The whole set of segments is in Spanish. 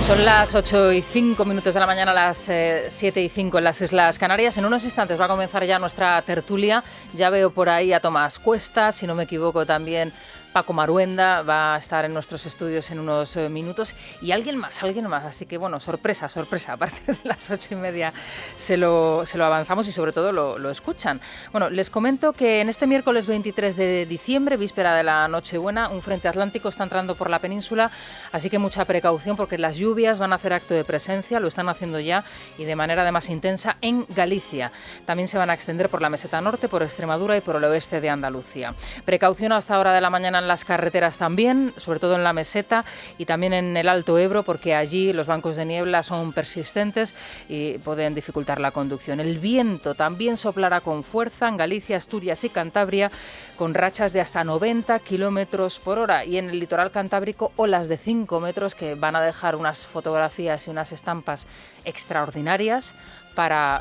Son las 8:05 de la mañana, las 7:05 en las Islas Canarias. En unos instantes va a comenzar ya nuestra tertulia. Ya veo por ahí a Tomás Cuesta, si no me equivoco también Paco Maruenda va a estar en nuestros estudios en unos minutos y alguien más. Así que bueno, sorpresa, a partir de las 8:30 se lo avanzamos y sobre todo lo escuchan. Bueno, les comento que en este miércoles 23 de diciembre, víspera de la Nochebuena, un frente atlántico está entrando por la península, así que mucha precaución porque las lluvias van a hacer acto de presencia, lo están haciendo ya y de manera además intensa en Galicia. También se van a extender por la meseta norte, por Extremadura y por el oeste de Andalucía. Precaución hasta hora de la mañana en las carreteras también, sobre todo en la meseta y también en el Alto Ebro, porque allí los bancos de niebla son persistentes y pueden dificultar la conducción. El viento también soplará con fuerza en Galicia, Asturias y Cantabria, con rachas de hasta 90 kilómetros por hora. Y en el litoral cantábrico, olas de 5 metros que van a dejar unas fotografías y unas estampas extraordinarias para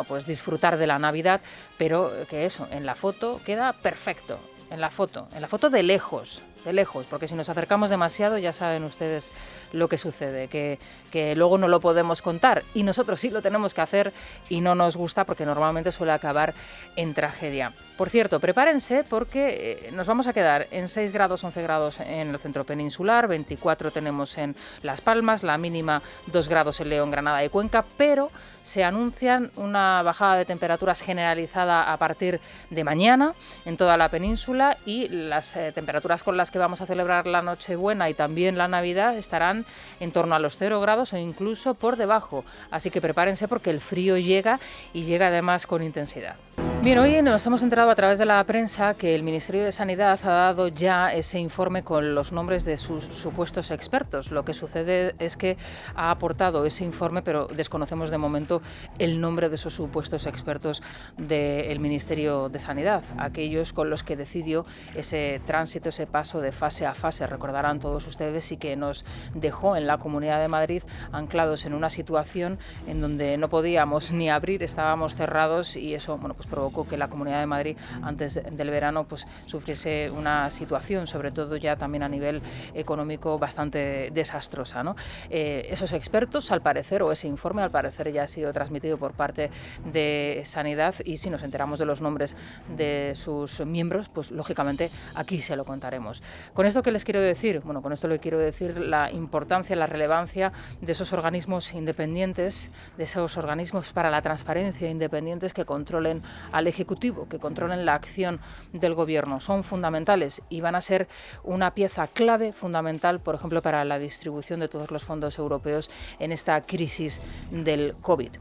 pues disfrutar de la Navidad, pero que eso, en la foto queda perfecto. En la foto de lejos, porque si nos acercamos demasiado ya saben ustedes lo que sucede, que luego no lo podemos contar y nosotros sí lo tenemos que hacer y no nos gusta porque normalmente suele acabar en tragedia. Por cierto, prepárense porque nos vamos a quedar en 6 grados, 11 grados en el centro peninsular, 24 tenemos en Las Palmas, la mínima 2 grados en León, Granada y Cuenca, pero se anuncian una bajada de temperaturas generalizada a partir de mañana en toda la península y las temperaturas con las que vamos a celebrar la Nochebuena y también la Navidad estarán en torno a los 0 grados o incluso por debajo. Así que prepárense porque el frío llega y llega además con intensidad. Bien, hoy nos hemos enterado a través de la prensa que el Ministerio de Sanidad ha dado ya ese informe con los nombres de sus supuestos expertos. Lo que sucede es que ha aportado ese informe, pero desconocemos de momento el nombre de esos supuestos expertos del Ministerio de Sanidad, aquellos con los que decidió ese tránsito, ese paso de fase a fase. Recordarán todos ustedes y que nos dejó en la Comunidad de Madrid anclados en una situación en donde no podíamos ni abrir, estábamos cerrados y eso pues provocó que la Comunidad de Madrid antes del verano pues sufriese una situación, sobre todo ya también a nivel económico, bastante desastrosa, ¿no? Esos expertos, al parecer, o ese informe, al parecer ya ha sido transmitido por parte de Sanidad y si nos enteramos de los nombres de sus miembros, pues lógicamente aquí se lo contaremos. ¿Con esto qué les quiero decir? Bueno, con esto le quiero decir la importancia, la relevancia de esos organismos independientes, de esos organismos para la transparencia independientes que controlen al Ejecutivo, que controlen la acción del Gobierno. Son fundamentales y van a ser una pieza clave, fundamental, por ejemplo, para la distribución de todos los fondos europeos en esta crisis del COVID.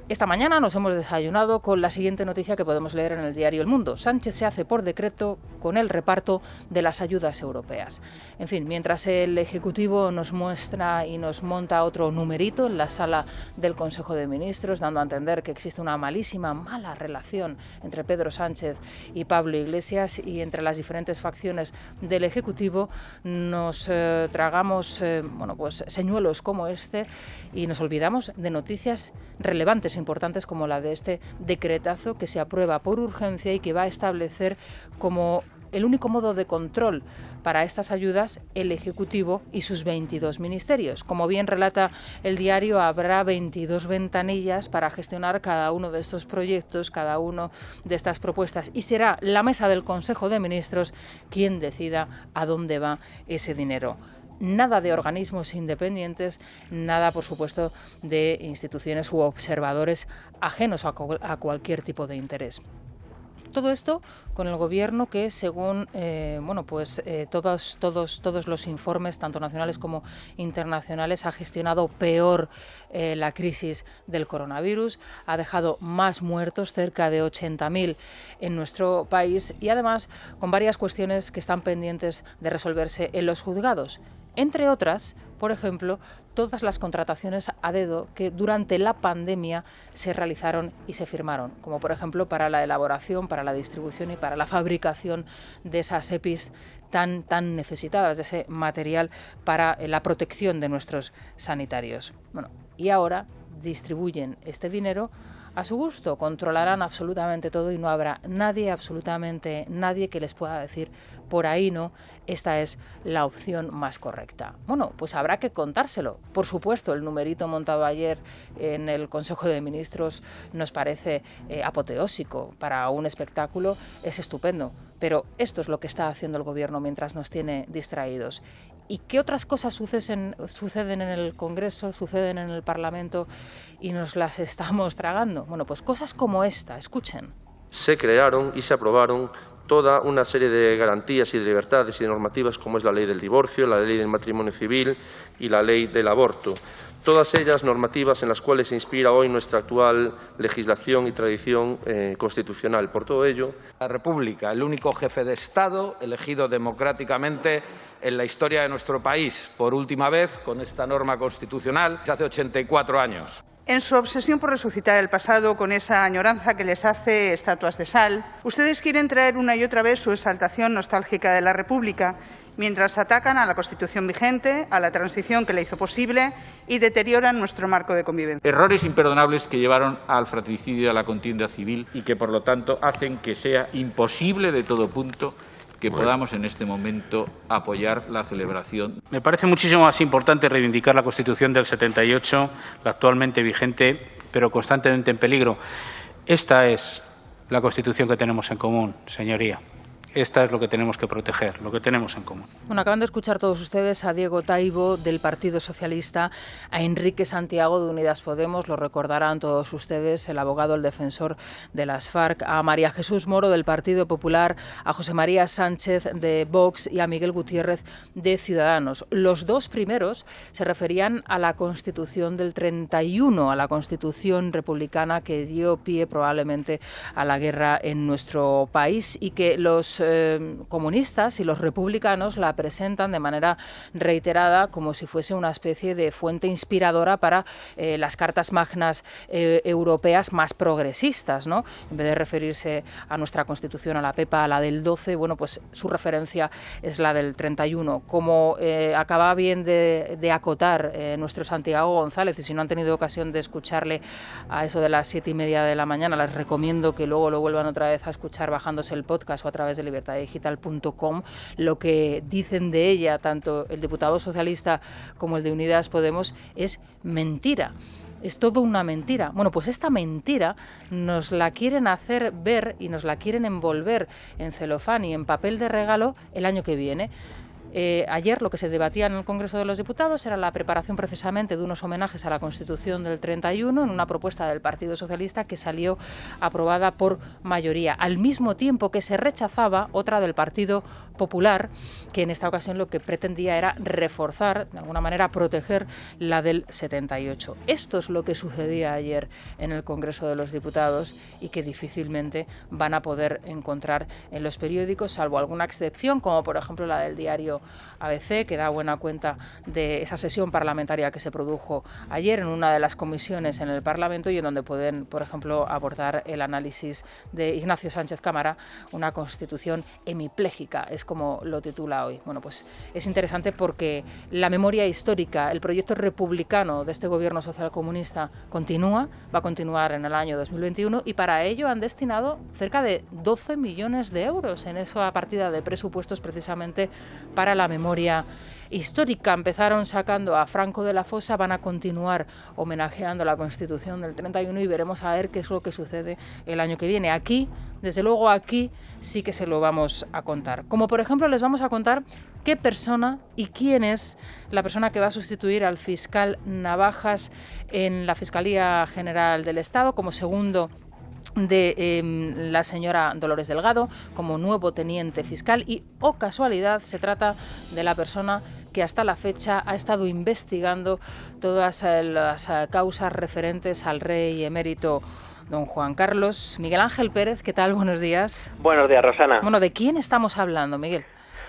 Esta mañana nos hemos desayunado con la siguiente noticia que podemos leer en el diario El Mundo. Sánchez se hace por decreto con el reparto de las ayudas europeas. En fin, mientras el Ejecutivo nos muestra y nos monta otro numerito en la sala del Consejo de Ministros, dando a entender que existe una mala relación entre Pedro Sánchez y Pablo Iglesias y entre las diferentes facciones del Ejecutivo, nos tragamos señuelos como este y nos olvidamos de noticias relevantes, importantes como la de este decretazo que se aprueba por urgencia y que va a establecer como el único modo de control para estas ayudas el Ejecutivo y sus 22 ministerios. Como bien relata el diario, habrá 22 ventanillas para gestionar cada uno de estos proyectos, cada uno de estas propuestas y será la mesa del Consejo de Ministros quien decida a dónde va ese dinero. Nada de organismos independientes, nada, por supuesto, de instituciones u observadores ajenos a cualquier tipo de interés. Todo esto con el Gobierno que, según todos los informes, tanto nacionales como internacionales, ha gestionado peor la crisis del coronavirus, ha dejado más muertos, cerca de 80.000 en nuestro país y además con varias cuestiones que están pendientes de resolverse en los juzgados. Entre otras, por ejemplo, todas las contrataciones a dedo que durante la pandemia se realizaron y se firmaron, como por ejemplo para la elaboración, para la distribución y para la fabricación de esas EPIs tan necesitadas, de ese material para la protección de nuestros sanitarios. Bueno, y ahora distribuyen este dinero a su gusto, controlarán absolutamente todo y no habrá nadie, absolutamente nadie, que les pueda decir por ahí no, esta es la opción más correcta. Bueno, pues habrá que contárselo. Por supuesto, el numerito montado ayer en el Consejo de Ministros nos parece apoteósico para un espectáculo, es estupendo, pero esto es lo que está haciendo el Gobierno mientras nos tiene distraídos. ¿Y qué otras cosas suceden en el Congreso, suceden en el Parlamento y nos las estamos tragando? Bueno, pues cosas como esta, escuchen. Se crearon y se aprobaron toda una serie de garantías y de libertades y de normativas, como es la ley del divorcio, la ley del matrimonio civil y la ley del aborto. Todas ellas normativas en las cuales se inspira hoy nuestra actual legislación y tradición constitucional. Por todo ello, la República, el único jefe de Estado elegido democráticamente en la historia de nuestro país, por última vez con esta norma constitucional, hace 84 años. En su obsesión por resucitar el pasado con esa añoranza que les hace estatuas de sal, ustedes quieren traer una y otra vez su exaltación nostálgica de la República, mientras atacan a la Constitución vigente, a la transición que la hizo posible y deterioran nuestro marco de convivencia. Errores imperdonables que llevaron al fratricidio y a la contienda civil y que, por lo tanto, hacen que sea imposible de todo punto que podamos en este momento apoyar la celebración. Me parece muchísimo más importante reivindicar la Constitución del 78, la actualmente vigente, pero constantemente en peligro. Esta es la Constitución que tenemos en común, señoría. Esta es lo que tenemos que proteger, lo que tenemos en común. Bueno, acaban de escuchar todos ustedes a Diego Taibo del Partido Socialista, a Enrique Santiago de Unidas Podemos, lo recordarán todos ustedes, el abogado, el defensor de las FARC, a María Jesús Moro del Partido Popular, a José María Sánchez de Vox y a Miguel Gutiérrez de Ciudadanos. Los dos primeros se referían a la Constitución del 31, a la Constitución republicana que dio pie probablemente a la guerra en nuestro país y que los comunistas y los republicanos la presentan de manera reiterada como si fuese una especie de fuente inspiradora para las cartas magnas europeas más progresistas, ¿no? En vez de referirse a nuestra Constitución, a la PEPA, a la del 12, bueno, pues su referencia es la del 31. Como acaba bien de acotar nuestro Santiago González, y si no han tenido ocasión de escucharle a eso de las 7:30 de la mañana, les recomiendo que luego lo vuelvan otra vez a escuchar bajándose el podcast o a través de libertadigital.com, lo que dicen de ella tanto el diputado socialista como el de Unidas Podemos es mentira. Es todo una mentira. Bueno, pues esta mentira nos la quieren hacer ver y nos la quieren envolver en celofán y en papel de regalo el año que viene. Ayer lo que se debatía en el Congreso de los Diputados era la preparación precisamente de unos homenajes a la Constitución del 31 en una propuesta del Partido Socialista que salió aprobada por mayoría, al mismo tiempo que se rechazaba otra del Partido Popular, que en esta ocasión lo que pretendía era reforzar, de alguna manera proteger la del 78. Esto es lo que sucedía ayer en el Congreso de los Diputados y que difícilmente van a poder encontrar en los periódicos, salvo alguna excepción, como por ejemplo la del diario ABC, que da buena cuenta de esa sesión parlamentaria que se produjo ayer en una de las comisiones en el Parlamento y en donde pueden, por ejemplo, abordar el análisis de Ignacio Sánchez Cámara, una constitución hemipléjica, es como lo titula hoy. Bueno, pues es interesante porque la memoria histórica, el proyecto republicano de este gobierno socialcomunista continúa, va a continuar en el año 2021 y para ello han destinado cerca de 12 millones de euros en esa partida de presupuestos precisamente para la memoria histórica. Empezaron sacando a Franco de la Fosa, van a continuar homenajeando la Constitución del 31 y veremos a ver qué es lo que sucede el año que viene. Aquí, desde luego aquí, sí que se lo vamos a contar. Como por ejemplo les vamos a contar qué persona y quién es la persona que va a sustituir al fiscal Navajas en la Fiscalía General del Estado como segundo de la señora Dolores Delgado como nuevo teniente fiscal y, oh casualidad, se trata de la persona que hasta la fecha ha estado investigando todas las causas referentes al rey emérito don Juan Carlos. Miguel Ángel Pérez, ¿qué tal? Buenos días. Buenos días, Rosana. Bueno, ¿de quién estamos hablando, Miguel?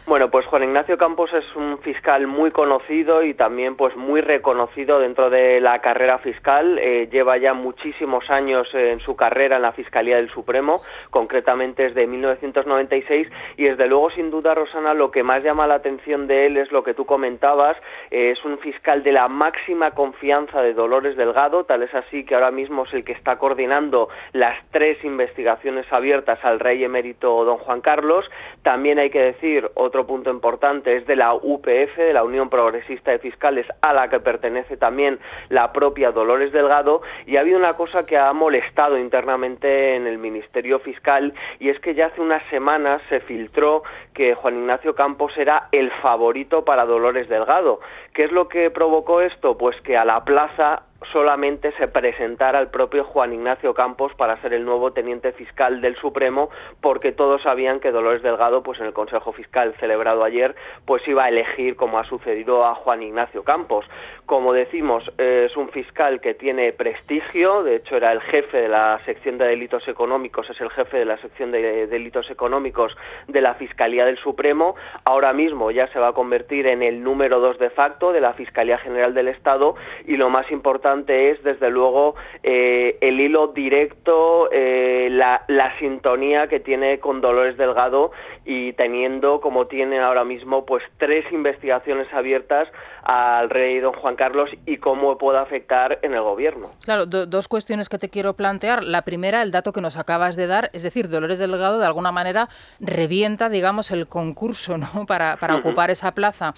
Bueno, pues Juan Ignacio Campos es un fiscal muy conocido y también pues muy reconocido dentro de la carrera fiscal. Lleva ya muchísimos años en su carrera en la Fiscalía del Supremo, concretamente desde 1996, y desde luego, sin duda, Rosana, lo que más llama la atención de él es lo que tú comentabas. Es un fiscal de la máxima confianza de Dolores Delgado, tal es así que ahora mismo es el que está coordinando las 3 investigaciones abiertas al rey emérito don Juan Carlos. También hay que decir, otro punto importante, es de la UPF, de la Unión Progresista de Fiscales, a la que pertenece también la propia Dolores Delgado, y ha habido una cosa que ha molestado internamente en el Ministerio Fiscal, y es que ya hace unas semanas se filtró que Juan Ignacio Campos era el favorito para Dolores Delgado. ¿Qué es lo que provocó esto? Pues que a la plaza solamente se presentara el propio Juan Ignacio Campos para ser el nuevo teniente fiscal del Supremo, porque todos sabían que Dolores Delgado, pues en el Consejo Fiscal celebrado ayer, pues iba a elegir, como ha sucedido, a Juan Ignacio Campos. Como decimos, es un fiscal que tiene prestigio, de hecho era el jefe de la sección de delitos económicos, es el jefe de la sección de delitos económicos de la Fiscalía del Supremo. Ahora mismo ya se va a convertir en el número 2 de facto de la Fiscalía General del Estado, y lo más importante es, desde luego, el hilo directo, la sintonía que tiene con Dolores Delgado, y teniendo, como tiene ahora mismo, pues 3 investigaciones abiertas al rey don Juan Carlos, y cómo puede afectar en el gobierno. Claro, dos cuestiones que te quiero plantear. La primera, el dato que nos acabas de dar, es decir, Dolores Delgado de alguna manera revienta, digamos, el concurso, ¿no?, para ocupar esa plaza,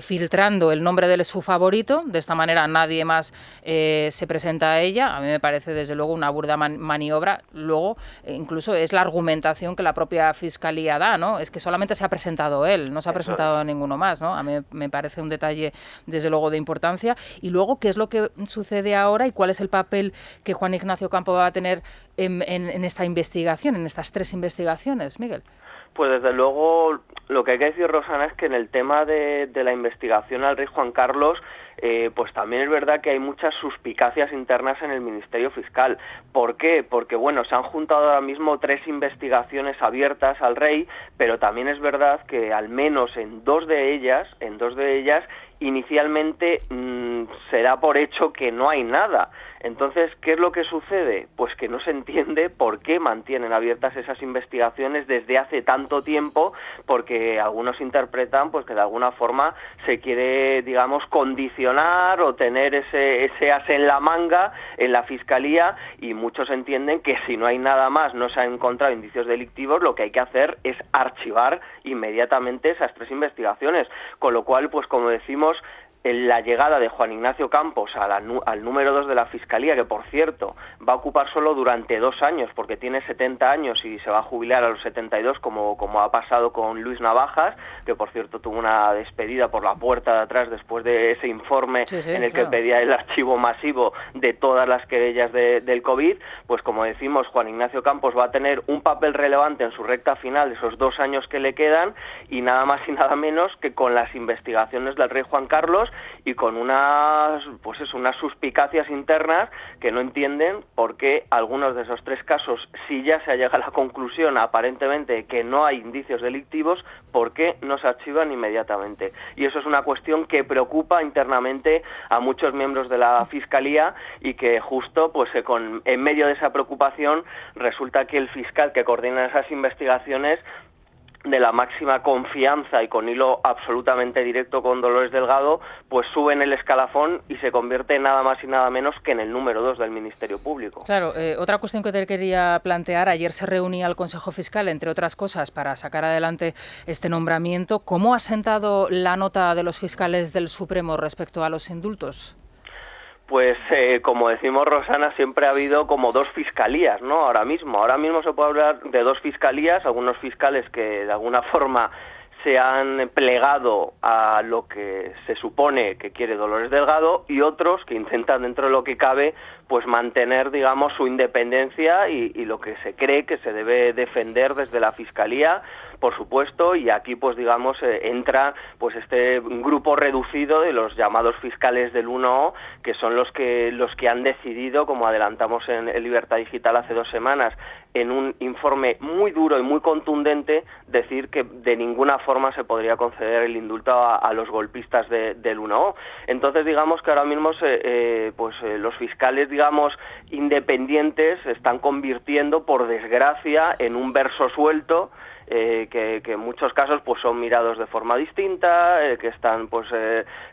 filtrando el nombre de su favorito. De esta manera nadie más se presenta a ella. A mí me parece desde luego una burda maniobra. Luego incluso es la argumentación que la propia Fiscalía da, ¿no? Es que solamente se ha presentado él, no se ha presentado ninguno más, ¿no? A mí me parece un detalle desde luego de importancia. Y luego, ¿qué es lo que sucede ahora y cuál es el papel que Juan Ignacio Campos va a tener en esta investigación, en estas 3 investigaciones, Miguel? Pues desde luego lo que hay que decir, Rosana, es que en el tema de la investigación al rey Juan Carlos, pues también es verdad que hay muchas suspicacias internas en el Ministerio Fiscal. ¿Por qué? Porque, bueno, se han juntado ahora mismo 3 investigaciones abiertas al rey, pero también es verdad que al menos en dos de ellas inicialmente se da por hecho que no hay nada. Entonces, ¿qué es lo que sucede? Pues que no se entiende por qué mantienen abiertas esas investigaciones desde hace tanto tiempo, porque algunos interpretan pues que de alguna forma se quiere, digamos, condicionar o tener ese as en la manga en la Fiscalía, y muchos entienden que si no hay nada más, no se han encontrado indicios delictivos, lo que hay que hacer es archivar inmediatamente esas 3 investigaciones, con lo cual, pues como decimos, la llegada de Juan Ignacio Campos al número 2 de la Fiscalía, que por cierto va a ocupar solo durante 2 años, porque tiene 70 años y se va a jubilar a los 72, como ha pasado con Luis Navajas, que por cierto tuvo una despedida por la puerta de atrás después de ese informe en el que pedía el archivo masivo de todas las querellas del COVID. Pues como decimos, Juan Ignacio Campos va a tener un papel relevante en su recta final, esos 2 años que le quedan, y nada más y nada menos que con las investigaciones del rey Juan Carlos, y con unas suspicacias internas que no entienden por qué algunos de esos 3 casos, si ya se ha llegado a la conclusión aparentemente que no hay indicios delictivos, por qué no se archivan inmediatamente. Y eso es una cuestión que preocupa internamente a muchos miembros de la Fiscalía, y que justo pues en medio de esa preocupación resulta que el fiscal que coordina esas investigaciones, de la máxima confianza y con hilo absolutamente directo con Dolores Delgado, pues sube en el escalafón y se convierte en nada más y nada menos que en el número 2 del Ministerio Público. Claro, otra cuestión que te quería plantear: ayer se reunía el Consejo Fiscal, entre otras cosas, para sacar adelante este nombramiento. ¿Cómo ha sentado la nota de los fiscales del Supremo respecto a los indultos? Pues como decimos, Rosana, siempre ha habido como 2 fiscalías, ¿no? Ahora mismo se puede hablar de 2 fiscalías, algunos fiscales que de alguna forma se han plegado a lo que se supone que quiere Dolores Delgado, y otros que intentan, dentro de lo que cabe, pues mantener, digamos, su independencia y lo que se cree que se debe defender desde la Fiscalía. por supuesto, y aquí pues digamos entra pues este grupo reducido de los llamados fiscales del 1O, que son los que han decidido, como adelantamos en Libertad Digital hace 2 semanas, en un informe muy duro y muy contundente, decir que de ninguna forma se podría conceder el indulto a los golpistas del 1O. Entonces, digamos que ahora mismo los fiscales, digamos, independientes se están convirtiendo, por desgracia, en un verso suelto, que en muchos casos pues son mirados de forma distinta, que están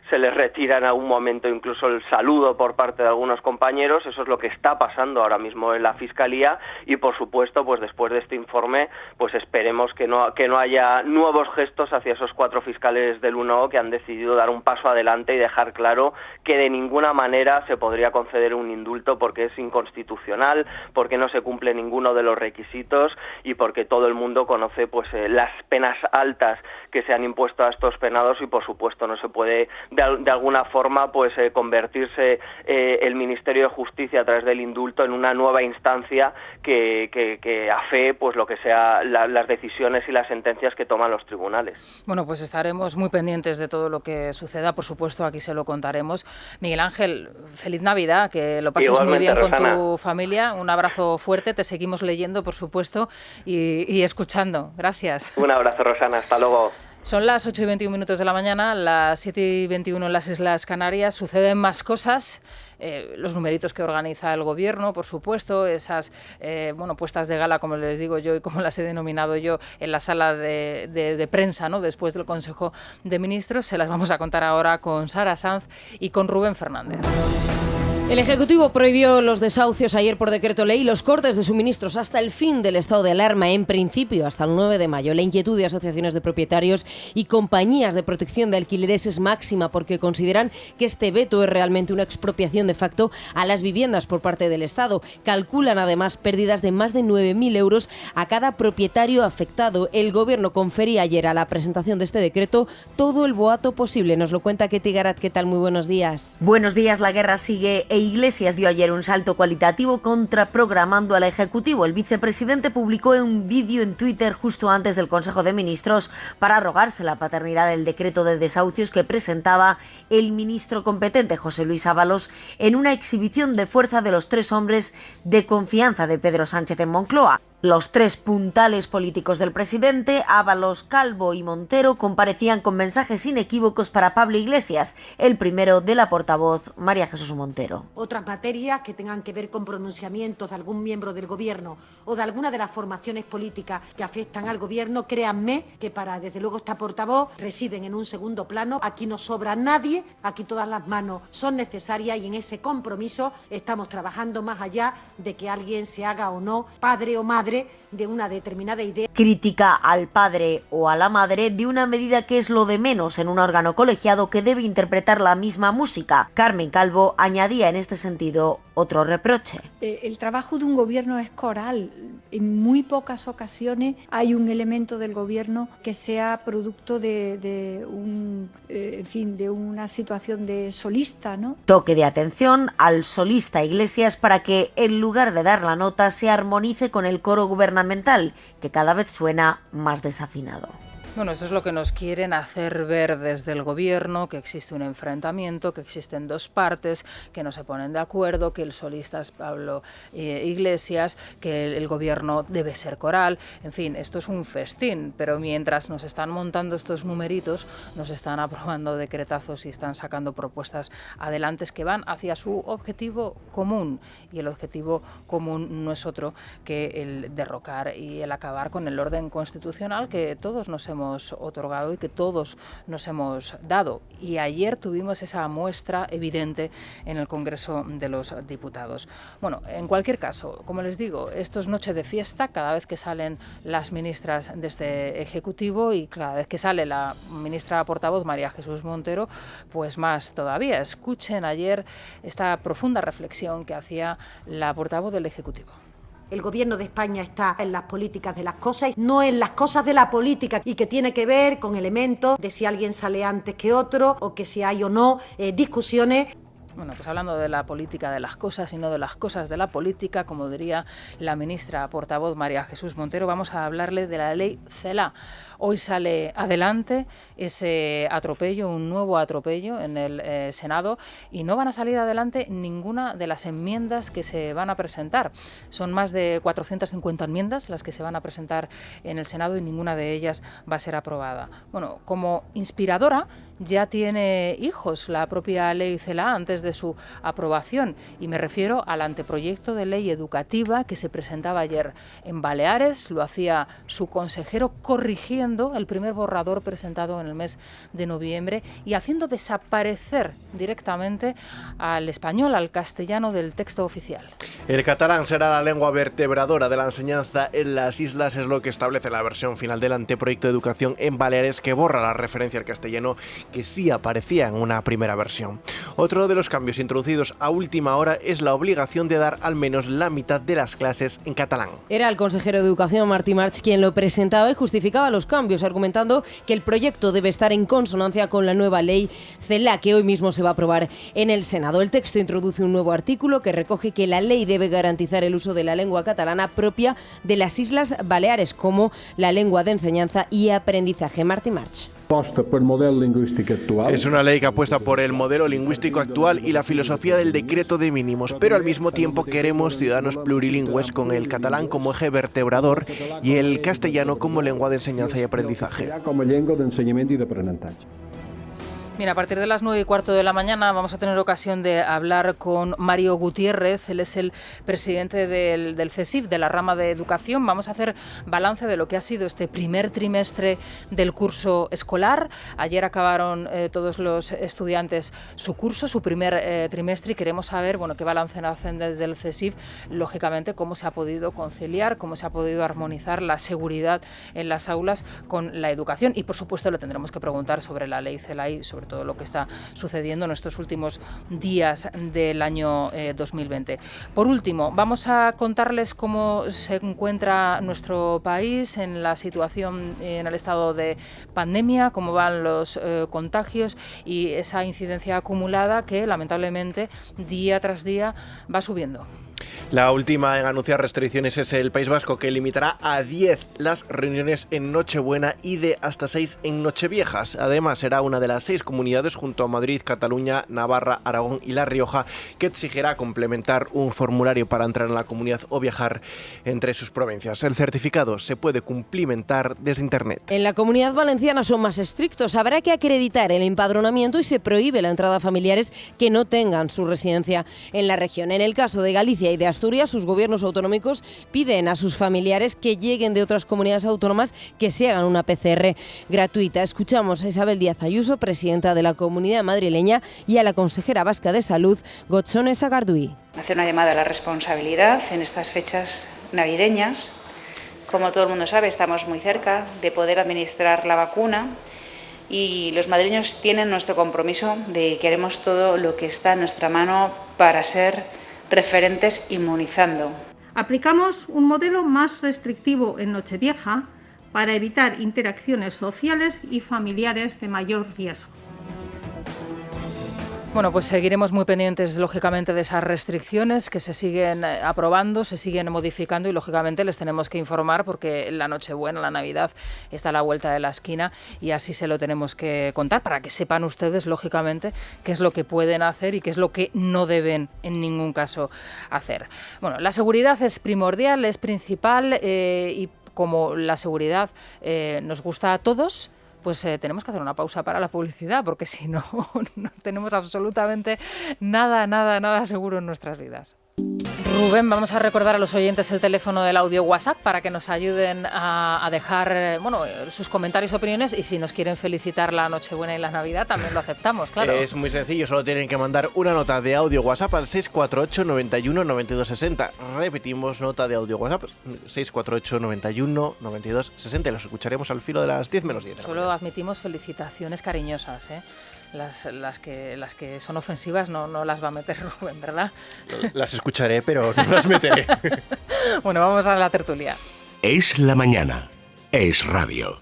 se les retira en algún momento incluso el saludo por parte de algunos compañeros. Eso es lo que está pasando ahora mismo en la Fiscalía, y por supuesto pues después de este informe pues esperemos que no haya nuevos gestos hacia esos 4 fiscales del 1O que han decidido dar un paso adelante y dejar claro que de ninguna manera se podría conceder un indulto, porque es inconstitucional, porque no se cumple ninguno de los requisitos y porque todo el mundo conoce pues las penas altas que se han impuesto a estos penados, y por supuesto no se puede de alguna forma pues convertirse el Ministerio de Justicia a través del indulto en una nueva instancia que afee pues lo que sea las decisiones y las sentencias que toman los tribunales. Bueno, pues estaremos muy pendientes de todo lo que suceda, por supuesto, aquí se lo contaremos. Miguel Ángel, feliz Navidad, que lo pases Igualmente, muy bien, Rosana, con tu familia, un abrazo fuerte, te seguimos leyendo, por supuesto, y escuchando. Gracias. Un abrazo, Rosana, hasta luego. Son las 8:21 de la mañana, las 7:21 en las Islas Canarias. Suceden más cosas. Los numeritos que organiza el Gobierno, por supuesto, esas puestas de gala, como les digo yo y como las he denominado yo, en la sala de prensa, ¿no?, después del Consejo de Ministros. Se las vamos a contar ahora con Sara Sanz y con Rubén Fernández. El Ejecutivo prohibió los desahucios ayer por decreto ley y los cortes de suministros hasta el fin del estado de alarma, en principio hasta el 9 de mayo. La inquietud de asociaciones de propietarios y compañías de protección de alquileres es máxima, porque consideran que este veto es realmente una expropiación de facto a las viviendas por parte del Estado. Calculan además pérdidas de más de 9.000 euros a cada propietario afectado. El Gobierno confería ayer a la presentación de este decreto todo el boato posible. Nos lo cuenta Ketty Garat. ¿Qué tal? Muy buenos días. Buenos días. La guerra sigue Iglesias dio ayer un salto cualitativo contraprogramando al Ejecutivo. El vicepresidente publicó un vídeo en Twitter justo antes del Consejo de Ministros para arrogarse la paternidad del decreto de desahucios que presentaba el ministro competente, José Luis Ábalos, en una exhibición de fuerza de los 3 hombres de confianza de Pedro Sánchez en Moncloa. Los 3 puntales políticos del presidente, Ábalos, Calvo y Montero, comparecían con mensajes inequívocos para Pablo Iglesias, el primero de la portavoz María Jesús Montero. Otras materias que tengan que ver con pronunciamientos de algún miembro del Gobierno o de alguna de las formaciones políticas que afectan al Gobierno, créanme que para, desde luego, esta portavoz residen en un segundo plano. Aquí no sobra nadie, aquí todas las manos son necesarias, y en ese compromiso estamos trabajando más allá de que alguien se haga o no padre o madre de una determinada idea. Crítica al padre o a la madre de una medida que es lo de menos en un órgano colegiado que debe interpretar la misma música. Carmen Calvo añadía en este sentido otro reproche. El trabajo de un gobierno es coral. En muy pocas ocasiones hay un elemento del gobierno que sea producto de una situación de solista, ¿no? Toque de atención al solista Iglesias para que, en lugar de dar la nota, se armonice con el coro gubernamental, que cada vez suena más desafinado. Bueno, eso es lo que nos quieren hacer ver desde el Gobierno, que existe un enfrentamiento, que existen 2 partes, que no se ponen de acuerdo, que el solista es Pablo Iglesias, que el Gobierno debe ser coral. En fin, esto es un festín, pero mientras nos están montando estos numeritos, nos están aprobando decretazos y están sacando propuestas adelante que van hacia su objetivo común. Y el objetivo común no es otro que el derrocar y el acabar con el orden constitucional que todos nos hemos otorgado y que todos nos hemos dado. Y ayer tuvimos esa muestra evidente en el Congreso de los Diputados. Bueno, en cualquier caso, como les digo, esto es noche de fiesta cada vez que salen las ministras de este Ejecutivo, y cada vez que sale la ministra portavoz María Jesús Montero, pues más todavía. Escuchen ayer esta profunda reflexión que hacía la portavoz del Ejecutivo. El Gobierno de España está en las políticas de las cosas, no en las cosas de la política, y que tiene que ver con elementos de si alguien sale antes que otro o que si hay o no discusiones. Bueno, pues hablando de la política de las cosas y no de las cosas de la política, como diría la ministra portavoz María Jesús Montero, vamos a hablarle de la ley CELA. Hoy sale adelante ese atropello, un nuevo atropello en el Senado, y no van a salir adelante ninguna de las enmiendas que se van a presentar. Son más de 450 enmiendas las que se van a presentar en el Senado y ninguna de ellas va a ser aprobada. Bueno, como inspiradora ya tiene hijos la propia ley CELA antes de su aprobación, y me refiero al anteproyecto de ley educativa que se presentaba ayer en Baleares. Lo hacía su consejero corrigiendo el primer borrador presentado en el mes de noviembre y haciendo desaparecer directamente al español, al castellano del texto oficial. El catalán será la lengua vertebradora de la enseñanza en las islas, es lo que establece la versión final del anteproyecto de educación en Baleares, que borra la referencia al castellano que sí aparecía en una primera versión. Otro de los cambios introducidos a última hora es la obligación de dar al menos la mitad de las clases en catalán. Era el consejero de Educación, Martí March, quien lo presentaba y justificaba los cambios, argumentando que el proyecto debe estar en consonancia con la nueva ley CELA, que hoy mismo se va a aprobar en el Senado. El texto introduce un nuevo artículo que recoge que la ley debe garantizar el uso de la lengua catalana propia de las Islas Baleares como la lengua de enseñanza y aprendizaje. Martí March. Es una ley que apuesta por el modelo lingüístico actual y la filosofía del decreto de mínimos, pero al mismo tiempo queremos ciudadanos plurilingües con el catalán como eje vertebrador y el castellano como lengua de enseñanza y aprendizaje. Mira, a partir de las 9:15 de la mañana vamos a tener ocasión de hablar con Mario Gutiérrez. Él es el presidente del CSIF, de la rama de educación. Vamos a hacer balance de lo que ha sido este primer trimestre del curso escolar. Ayer acabaron todos los estudiantes su curso, su primer trimestre, y queremos saber, bueno, qué balance hacen desde el CSIF, lógicamente cómo se ha podido conciliar, cómo se ha podido armonizar la seguridad en las aulas con la educación, y por supuesto le tendremos que preguntar sobre la ley CELA y sobre todo lo que está sucediendo en estos últimos días del año 2020. Por último, vamos a contarles cómo se encuentra nuestro país en la situación, en el estado de pandemia, cómo van los contagios y esa incidencia acumulada que lamentablemente día tras día va subiendo. La última en anunciar restricciones es el País Vasco, que limitará a 10 las reuniones en Nochebuena y de hasta 6 en Nocheviejas. Además, será una de las 6 comunidades junto a Madrid, Cataluña, Navarra, Aragón y La Rioja que exigirá complementar un formulario para entrar en la comunidad o viajar entre sus provincias. El certificado se puede cumplimentar desde Internet. En la Comunidad Valenciana son más estrictos. Habrá que acreditar el empadronamiento y se prohíbe la entrada a familiares que no tengan su residencia en la región. En el caso de Galicia y de Asturias, sus gobiernos autonómicos piden a sus familiares que lleguen de otras comunidades autónomas que se hagan una PCR gratuita. Escuchamos a Isabel Díaz Ayuso, presidenta de la Comunidad madrileña, y a la consejera vasca de Salud, Gotzone Sagardui. Hacer una llamada a la responsabilidad en estas fechas navideñas. Como todo el mundo sabe, estamos muy cerca de poder administrar la vacuna y los madrileños tienen nuestro compromiso de que haremos todo lo que está en nuestra mano para ser referentes inmunizando. Aplicamos un modelo más restrictivo en Nochevieja para evitar interacciones sociales y familiares de mayor riesgo. Bueno, pues seguiremos muy pendientes, lógicamente, de esas restricciones que se siguen aprobando, se siguen modificando y, lógicamente, les tenemos que informar porque la Nochebuena, la Navidad, está a la vuelta de la esquina y así se lo tenemos que contar para que sepan ustedes, lógicamente, qué es lo que pueden hacer y qué es lo que no deben en ningún caso hacer. Bueno, la seguridad es primordial, es principal y como la seguridad nos gusta a todos, pues tenemos que hacer una pausa para la publicidad, porque si no, no tenemos absolutamente nada seguro en nuestras vidas. Rubén, vamos a recordar a los oyentes el teléfono del audio WhatsApp para que nos ayuden a dejar sus comentarios, opiniones, y si nos quieren felicitar la Nochebuena y la Navidad también lo aceptamos, claro. Es muy sencillo, solo tienen que mandar una nota de audio WhatsApp al 648 91 92 60. Repetimos, nota de audio WhatsApp 648 91 92 60. Los escucharemos al filo de las 10 menos 10. Solo admitimos felicitaciones cariñosas, ¿eh? Las que son ofensivas no las va a meter Rubén, ¿verdad? Las escucharé, pero no las meteré. Bueno, vamos a la tertulia. Es la mañana. Es radio.